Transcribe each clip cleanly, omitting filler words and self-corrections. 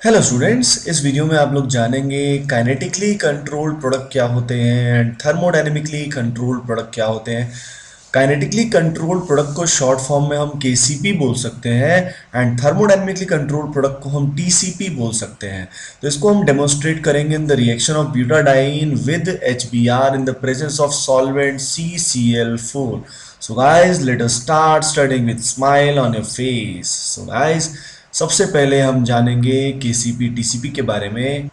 Hello students, इस video में आप लोग जानेंगे काइनेटिकली कंट्रोल्ड प्रोडक्ट क्या होते हैं एंड थर्मोडायनेमिकली कंट्रोल्ड प्रोडक्ट क्या होते हैं। काइनेटिकली कंट्रोल्ड प्रोडक्ट को शॉर्ट फॉर्म में हम केसीपी बोल सकते हैं एंड थर्मोडायनेमिकली कंट्रोल्ड प्रोडक्ट को हम टीसीपी बोल सकते हैं। तो इसको हम डेमोन्स्ट्रेट करेंगे in the reaction of butadiene with HBR in the presence of solvent CCl4। So guys, let us start studying with smile on your face. So guys, सबसे पहले हम जानेंगे केसीपी टीसीपी के बारे में।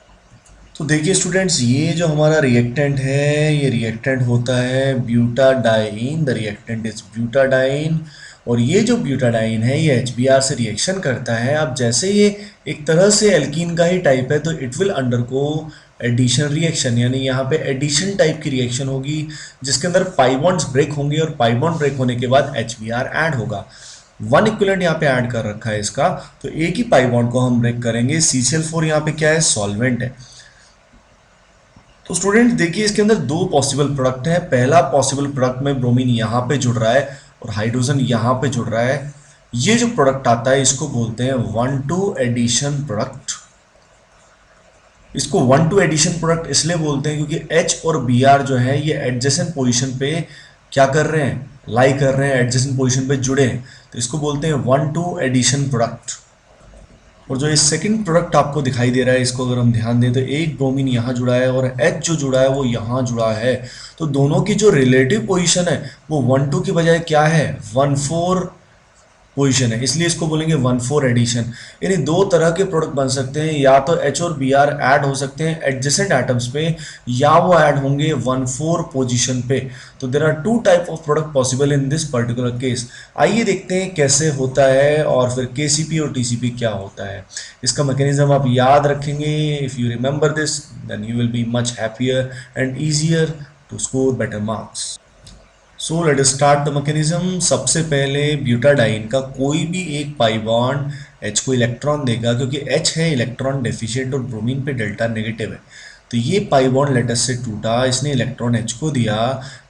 तो देखिए स्टूडेंट्स, ये जो हमारा रिएक्टेंट है, ये रिएक्टेंट होता है butadiene. The reactant is butadiene. और ये जो ब्यूटाडाइन है ये एचबीआर से रिएक्शन करता है। अब जैसे ये एक तरह से एल्कीन का ही टाइप है तो it will undergo addition reaction, यानी यहाँ पे एडिशन टाइप की रिएक्शन होगी जिसके अंदर पाई बॉन्ड्स ब्रेक होंगे और पाई बॉन्ड ब्रेक होने के बाद एचबीआर ऐड होगा। वन इक्विवेलेंट यहाँ पे ऐड कर रखा है इसका, तो एक ही पाई बॉन्ड को हम ब्रेक करेंगे। CCl4 यहाँ पे क्या है, सॉल्वेंट है। तो स्टूडेंट देखिए, इसके अंदर दो पॉसिबल प्रोडक्ट हैं। पहला पॉसिबल प्रोडक्ट में ब्रोमीन यहाँ पे जुड़ रहा है और हाइड्रोजन यहाँ पे जुड़ रहा है। ये जो प्रोडक्ट आता है इसको बोलते हैं 1,2 एडिशन प्रोडक्ट। इसको 1,2 एडिशन प्रोडक्ट इसलिए बोलते हैं क्योंकि H और Br जो है ये एडजेसेंट पोजीशन पे क्या कर रहे हैं, लाई कर रहे हैं, एडजेसेंट पोजीशन पे जुड़े हैं, तो इसको बोलते हैं 1,2 एडिशन प्रोडक्ट। और जो ये सेकंड प्रोडक्ट आपको दिखाई दे रहा है, इसको अगर हम ध्यान दें तो एक ब्रोमीन यहाँ जुड़ा है और H जो जुड़ा है वो यहाँ जुड़ा है। तो दोनों की जो रिलेटिव पोजीशन है वो 1,2 की बजाय क्या है, 1,4 पोजीशन है, इसलिए इसको बोलेंगे 1,4 एडिशन। यानी दो तरह के प्रोडक्ट बन सकते हैं, या तो H और Br ऐड हो सकते हैं एडजेसेंट एटम्स पे, या वो ऐड होंगे 1,4 पोजीशन पे। तो there are two type of product possible in this particular case. आइए देखते हैं कैसे होता है और फिर केसीपी और टीसीपी क्या होता है। इसका मैकेनिज्म आप याद रखेंगे। If you remember this then you will be much happier and easier to score better marks. So let us start the mechanism. सबसे पहले ब्यूटाडाइन का कोई भी एक पाई बॉन्ड H को इलेक्ट्रॉन देगा, क्योंकि H है इलेक्ट्रॉन डेफिशिएंट और ब्रोमीन पे डेल्टा नेगेटिव है। तो ये पाई बॉन्ड लेटस से टूटा, इसने इलेक्ट्रॉन H को दिया,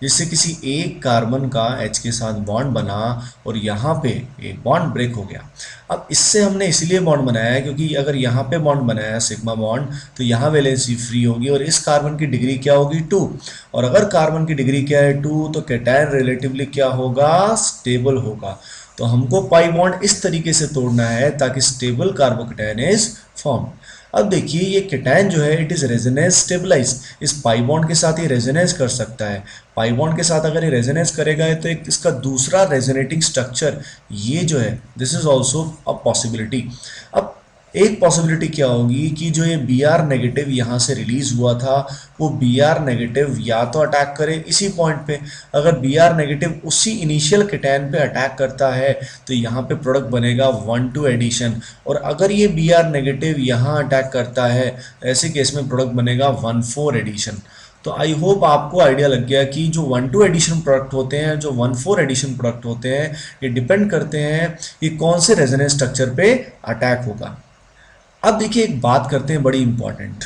जिससे किसी एक कार्बन का H के साथ बॉन्ड बना और यहाँ पे एक बॉन्ड ब्रेक हो गया। अब इससे हमने इसलिए बॉन्ड बनाया है क्योंकि अगर यहाँ पे बॉन्ड बनाया सिग्मा बॉन्ड तो यहाँ वैलेंसी फ्री होगी और इस कार्बन की डिग्री क्या होगी, 2। और अगर कार्बन की डिग्री क्या है, 2, तो कैटायन रिलेटिवली क्या होगा, स्टेबल होगा। तो हमको पाई बॉन्ड इस तरीके से तोड़ना है ताकि स्टेबल कार्बोकैटायन इज फॉर्म। अब देखिए ये कैटायन जो है इट इज रेजोनेंस स्टेबलाइज, इस पाई बॉन्ड के साथ ये रेजोनेंस कर सकता है। पाई बॉन्ड के साथ अगर ये रेजोनेंस करेगा तो एक इसका दूसरा रेजोनेटिंग स्ट्रक्चर ये जो है this is also a possibility. अब एक पॉसिबिलिटी क्या होगी कि जो ये Br नेगेटिव यहाँ से रिलीज हुआ था वो Br नेगेटिव या तो अटैक करे इसी पॉइंट पे। अगर Br नेगेटिव उसी इनिशियल कैटायन पे अटैक करता है तो यहाँ पे प्रोडक्ट बनेगा 1,2 एडिशन। और अगर ये Br नेगेटिव यहाँ अटैक करता है ऐसे केस में प्रोडक्ट बनेगा 1,4 एडिशन। तो आई होप आपको आइडिया लग गया कि जो 1,2 एडिशन प्रोडक्ट होते हैं, जो 1,4 एडिशन प्रोडक्ट होते हैं, ये डिपेंड करते हैं कि कौन से रेजोनेंस स्ट्रक्चर पे अटैक होगा। अब देखिए एक बात करते हैं बड़ी इंपॉर्टेंट।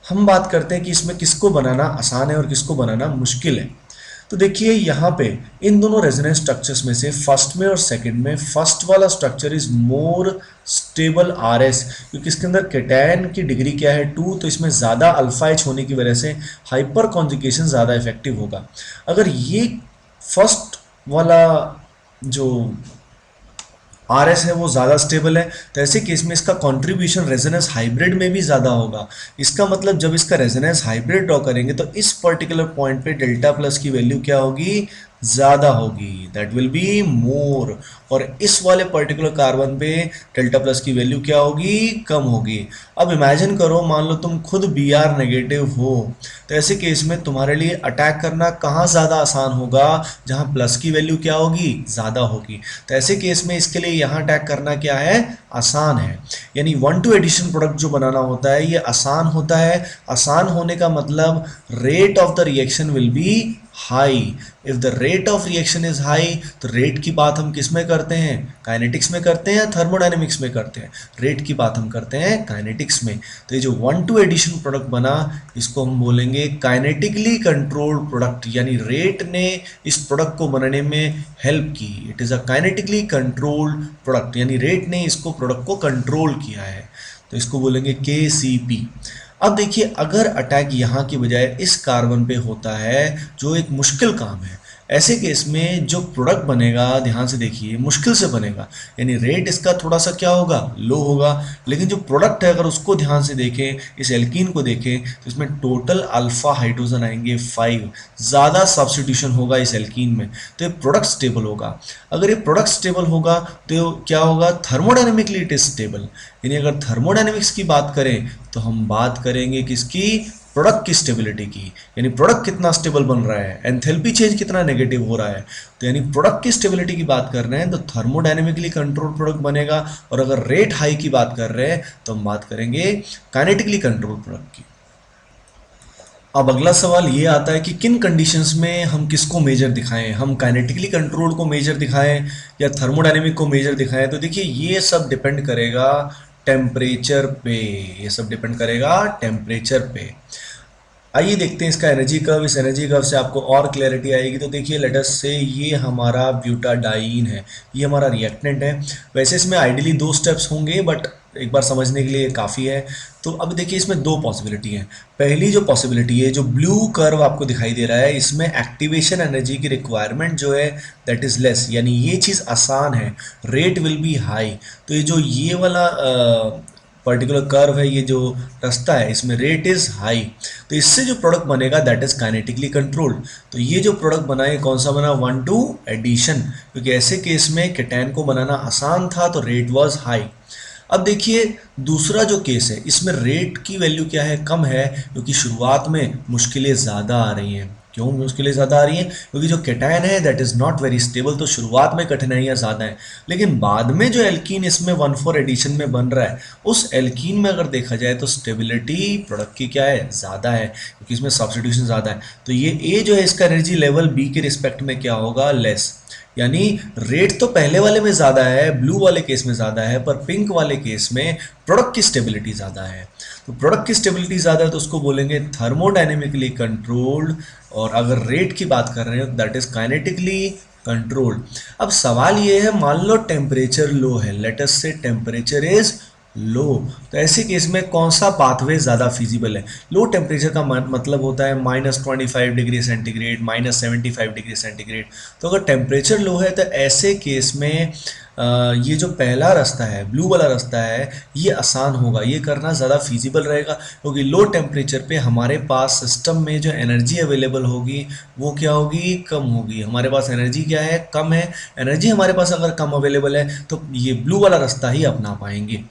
हम बात करते हैं कि इसमें किसको बनाना आसान है और किसको बनाना मुश्किल है। तो देखिए यहाँ पे इन दोनों रेजोनेंस स्ट्रक्चर्स में से फर्स्ट में और सेकंड में फर्स्ट वाला structure is more stable RS, क्योंकि इसके अंदर कैटायन की डिग्री क्या है, 2, तो इसमें ज़्यादा अल्फा H होने की वजह से हाइपर कॉन्जुगेशन ज़्यादा इफेक्टिव होगा। अगर ये फर्स्ट वाला जो RS है वो ज़्यादा स्टेबल है तो ऐसे केस में इसका कंट्रीब्यूशन रेजोनेंस हाइब्रिड में भी ज़्यादा होगा। इसका मतलब जब इसका रेजोनेंस हाइब्रिड ड्रॉ करेंगे तो इस पर्टिकुलर पॉइंट पे डेल्टा प्लस की वैल्यू क्या होगी, ज़्यादा होगी, दैट विल बी मोर। और इस वाले पर्टिकुलर कार्बन पे डेल्टा प्लस की वैल्यू क्या होगी, कम होगी। अब इमेजिन करो, मान लो तुम खुद Br नेगेटिव हो, तो ऐसे केस में तुम्हारे लिए अटैक करना कहाँ ज़्यादा आसान होगा, जहाँ प्लस की वैल्यू क्या होगी, ज़्यादा होगी। तो ऐसे केस में इसके लिए यहाँ अटैक करना क्या है, आसान है। यानी 1,2 एडिशन प्रोडक्ट जो बनाना होता है ये आसान होता है। आसान होने का मतलब rate of the reaction will be high. If the rate of reaction is high तो रेट की बात हम किस में करते हैं, काइनेटिक्स में करते हैं या थर्मोडायनेमिक्स में करते हैं, रेट की बात हम करते हैं काइनेटिक्स में। तो ये जो 1,2 एडिशन प्रोडक्ट बना इसको हम बोलेंगे काइनेटिकली कंट्रोल्ड प्रोडक्ट, यानी रेट ने इस प्रोडक्ट को बनाने में हेल्प की। It is a kinetically controlled product, यानी रेट ने इसको प्रोडक्ट को कंट्रोल किया है। तो इसको बोलेंगे KCP। अब देखिए अगर अटैक यहाँ की बजाय इस कार्बन पे होता है जो एक मुश्किल काम है, ऐसे केस में जो प्रोडक्ट बनेगा ध्यान से देखिए मुश्किल से बनेगा, यानी रेट इसका थोड़ा सा क्या होगा, लो होगा। लेकिन जो प्रोडक्ट है अगर उसको ध्यान से देखें, इस एल्कीन को देखें, तो इसमें टोटल अल्फा हाइड्रोजन आएंगे 5, ज़्यादा सब्स्टिट्यूशन होगा इस एल्कीन में, तो ये प्रोडक्ट स्टेबल होगा। अगर ये प्रोडक्ट स्टेबल होगा तो क्या होगा, थर्मोडाइनमिकली इट इज स्टेबल। यानी अगर थर्मोडाइनमिक्स की बात करें तो हम बात करेंगे किसकी, प्रोडक्ट की स्टेबिलिटी की, यानी प्रोडक्ट कितना स्टेबल बन रहा है, एंथैल्पी चेंज कितना नेगेटिव हो रहा है। तो यानी प्रोडक्ट की स्टेबिलिटी की बात कर रहे हैं तो थर्मोडायनेमिकली कंट्रोल प्रोडक्ट बनेगा। और अगर रेट हाई की बात कर रहे हैं तो हम बात करेंगे काइनेटिकली कंट्रोल प्रोडक्ट की। अब अगला सवाल ये आता है कि किन कंडीशंस में हम किसको मेजर दिखाएं, हम काइनेटिकली कंट्रोल को मेजर दिखाएं या थर्मोडायनेमिक को मेजर दिखाएं। तो देखिए ये सब डिपेंड करेगा टेम्परेचर पे, ये सब डिपेंड करेगा टेम्परेचर पे। आइए देखते हैं इसका एनर्जी कर्व। इस एनर्जी कर्व से आपको और क्लैरिटी आएगी। तो देखिए लेट अस से ये हमारा ब्यूटाडाइन है, ये हमारा रिएक्टेंट है। वैसे इसमें आइडियली 2 स्टेप्स होंगे बट एक बार समझने के लिए काफ़ी है। तो अब देखिए इसमें 2 पॉसिबिलिटी हैं। पहली जो पॉसिबिलिटी है, जो ब्लू कर्व आपको दिखाई दे रहा है, इसमें एक्टिवेशन एनर्जी की रिक्वायरमेंट जो है दैट इज़ लेस, यानी ये चीज़ आसान है, रेट विल बी हाई। तो ये जो ये वाला पर्टिकुलर कर्व है, ये जो रास्ता है, इसमें रेट इज़ हाई, तो इससे जो प्रोडक्ट बनेगा दैट इज़ काइनेटिकली कंट्रोल्ड। तो ये जो प्रोडक्ट बना है कौन सा बना, 1-2 एडिशन, क्योंकि ऐसे केस में केटैन को बनाना आसान था तो रेट वाज हाई। अब देखिए दूसरा जो केस है, इसमें रेट की वैल्यू क्या है, कम है, क्योंकि शुरुआत में मुश्किलें ज़्यादा आ रही हैं। क्यों मुश्किलें ज़्यादा आ रही हैं, क्योंकि जो केटायन है that is not very stable, तो शुरुआत में कठिनाइयाँ ज़्यादा हैं। लेकिन बाद में जो एल्कीन इसमें 1,4 एडिशन में बन रहा है, उस एल्कीन में अगर देखा जाए तो स्टेबिलिटी प्रोडक्ट की क्या है, ज़्यादा है, क्योंकि इसमें सब्स्टिट्यूशन ज़्यादा है। तो ये ए जो है इसका एनर्जी लेवल बी के रिस्पेक्ट में क्या होगा, लेस। यानी रेट तो पहले वाले में ज़्यादा है, ब्लू वाले केस में ज़्यादा है, पर पिंक वाले केस में प्रोडक्ट की स्टेबिलिटी ज़्यादा है। तो प्रोडक्ट की स्टेबिलिटी ज़्यादा है तो उसको बोलेंगे थर्मोडायनेमिकली कंट्रोल्ड। और अगर रेट की बात कर रहे हो दैट इज़ काइनेटिकली कंट्रोल्ड। अब सवाल ये है, मान लो टेम्परेचर लो है, लेट अस से टेम्परेचर इज लो, तो ऐसे केस में कौन सा पाथवे ज़्यादा फिजिबल है। लो टेम्परेचर का मतलब होता है -25 डिग्री सेंटीग्रेड, -75 डिग्री सेंटीग्रेड। तो अगर टेम्परेचर लो है तो ऐसे केस में ये जो पहला रास्ता है, ब्लू वाला रास्ता है, ये आसान होगा, ये करना ज़्यादा फिजिबल रहेगा, क्योंकि लो टेम्परेचर पे हमारे पास सिस्टम में जो एनर्जी अवेलेबल होगी वो क्या होगी, कम होगी। हमारे पास एनर्जी क्या है, कम है। एनर्जी हमारे पास अगर कम अवेलेबल है तो ये ब्लू वाला रास्ता ही अपना पाएंगे।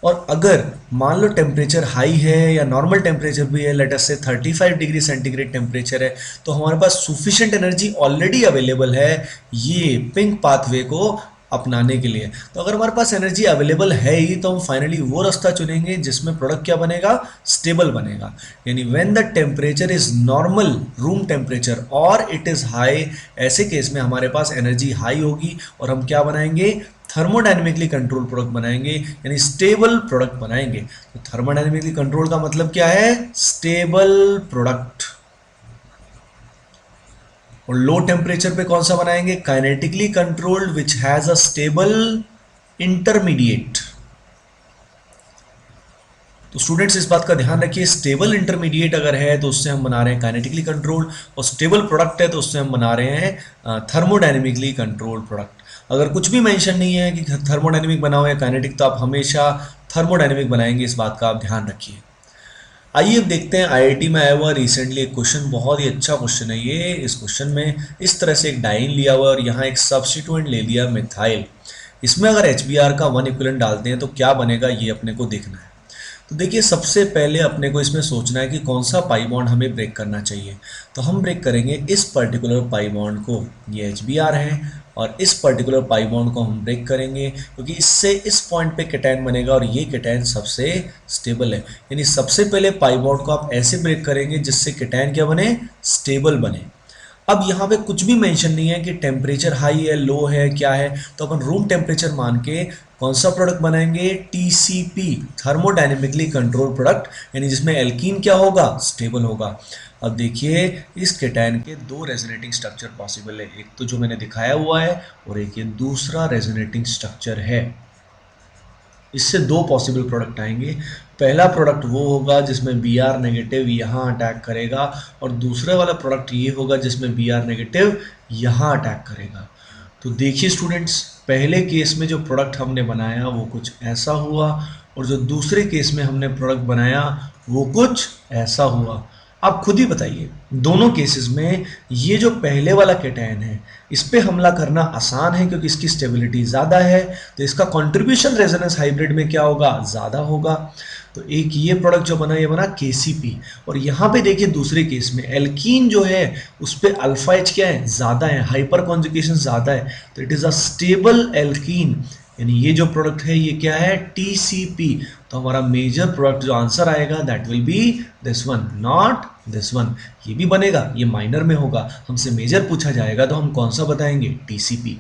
और अगर मान लो टेम्परेचर हाई है या नॉर्मल टेम्परेचर भी है, लेट अस से 35 डिग्री सेंटीग्रेड टेम्परेचर है, तो हमारे पास सफिशिएंट एनर्जी ऑलरेडी अवेलेबल है ये पिंक पाथवे को अपनाने के लिए। तो अगर हमारे पास एनर्जी अवेलेबल है ही तो हम फाइनली वो रास्ता चुनेंगे जिसमें प्रोडक्ट क्या बनेगा, स्टेबल बनेगा। यानी when the temperature is normal room temperature और इट इज़ हाई, ऐसे केस में हमारे पास एनर्जी हाई होगी और हम क्या बनाएंगे, थर्मोडायनेमिकली कंट्रोल प्रोडक्ट बनाएंगे, यानी स्टेबल प्रोडक्ट बनाएंगे। तो थर्मोडायनेमिकली कंट्रोल का मतलब क्या है, स्टेबल प्रोडक्ट। और लो टेम्परेचर पे कौन सा बनाएंगे, kinetically controlled which has a stable intermediate. तो स्टूडेंट्स इस बात का ध्यान रखिए, स्टेबल इंटरमीडिएट अगर है तो उससे हम बना रहे हैं काइनेटिकली कंट्रोल्ड, और स्टेबल प्रोडक्ट है तो उससे हम बना रहे हैं थर्मोडायनेमिकली कंट्रोल्ड प्रोडक्ट। अगर कुछ भी मेंशन नहीं है कि थर्मोडायनेमिक बनाओ या काइनेटिक, तो आप हमेशा थर्मोडायनेमिक बनाएंगे, इस बात का आप ध्यान रखिए। आइए अब देखते हैं आईआईटी में आया हुआ रिसेंटली एक क्वेश्चन, बहुत ही अच्छा क्वेश्चन है ये। इस क्वेश्चन में इस तरह से एक डाइन लिया हुआ और यहाँ एक सब्स्टिट्यूएंट ले लिया मिथाइल। इसमें अगर HBr का 1 इक्विवेलेंट डालते हैं तो क्या बनेगा, ये अपने को देखना है। तो देखिए सबसे पहले अपने को इसमें सोचना है कि कौन सा पाई बॉन्ड हमें ब्रेक करना चाहिए। तो हम ब्रेक करेंगे इस पर्टिकुलर पाई बॉन्ड को, ये HBr है, और इस पर्टिकुलर पाई बॉन्ड को हम ब्रेक करेंगे क्योंकि इससे इस पॉइंट पे केटायन बनेगा और ये केटायन सबसे स्टेबल है। यानी सबसे पहले पाई बॉन्ड को आप ऐसे ब्रेक करेंगे जिससे केटायन क्या बने, स्टेबल बने। अब यहाँ पे कुछ भी मेंशन नहीं है कि टेम्परेचर हाई है, लो है, क्या है, तो अपन रूम टेम्परेचर मान के कौन सा प्रोडक्ट बनाएंगे, TCP, थर्मोडायनेमिकली कंट्रोल प्रोडक्ट, यानी जिसमें एल्कीन क्या होगा, स्टेबल होगा। अब देखिए इस केटायन के 2 रेजोनेटिंग स्ट्रक्चर पॉसिबल है, एक तो जो मैंने दिखाया हुआ है और एक ये दूसरा रेजोनेटिंग स्ट्रक्चर है। इससे दो पॉसिबल प्रोडक्ट आएंगे। पहला प्रोडक्ट वो होगा जिसमें बी आर नेगेटिव यहाँ अटैक करेगा, और दूसरा वाला प्रोडक्ट ये होगा जिसमें बी आर नेगेटिव यहाँ अटैक करेगा। तो देखिए स्टूडेंट्स, पहले केस में जो प्रोडक्ट हमने बनाया वो कुछ ऐसा हुआ, और जो दूसरे केस में हमने प्रोडक्ट बनाया वो कुछ ऐसा हुआ। आप खुद ही बताइए, दोनों केसेस में ये जो पहले वाला कैटायन है इस पे हमला करना आसान है क्योंकि इसकी स्टेबिलिटी ज़्यादा है, तो इसका कंट्रीब्यूशन रेजोनेंस हाइब्रिड में क्या होगा, ज़्यादा होगा। तो एक ये प्रोडक्ट जो बना ये बना केसीपी, और यहाँ पे देखिए दूसरे केस में एल्कीन जो है उस पर अल्फा एच क्या है, ज़्यादा है, हाइपर कॉन्जुगेशन ज़्यादा है, तो it is a stable alkene. यानी ये जो प्रोडक्ट है ये क्या है, टीसीपी। तो हमारा मेजर प्रोडक्ट जो आंसर आएगा that will be this one, not this one. ये भी बनेगा, ये माइनर में होगा, हमसे मेजर पूछा जाएगा तो हम कौन सा बताएंगे, TCP.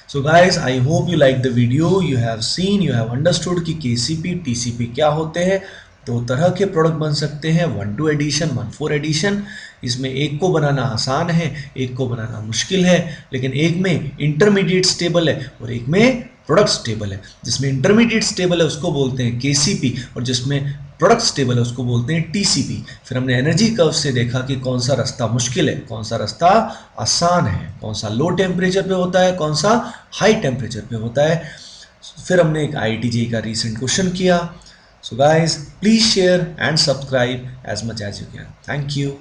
So guys, I hope you like the video, you have seen, you have understood कि केसीपी टीसीपी क्या होते हैं। दो तरह के प्रोडक्ट बन सकते हैं, 1-2 एडिशन, 1-4 एडिशन। इसमें एक को बनाना आसान है, एक को बनाना मुश्किल है, लेकिन एक में इंटरमीडिएट स्टेबल है और एक में प्रोडक्ट स्टेबल है। जिसमें इंटरमीडिएट स्टेबल है उसको बोलते हैं केसीपी, और जिसमें प्रोडक्ट स्टेबल है उसको बोलते हैं टीसीपी। फिर हमने एनर्जी कर्व से देखा कि कौन सा रास्ता मुश्किल है, कौन सा रास्ता आसान है, कौन सा लो टेम्परेचर पे होता है, कौन सा हाई टेम्परेचर पे होता है। फिर हमने एक IIT का रीसेंट क्वेश्चन किया। So guys, please share and subscribe as much as you can. Thank you.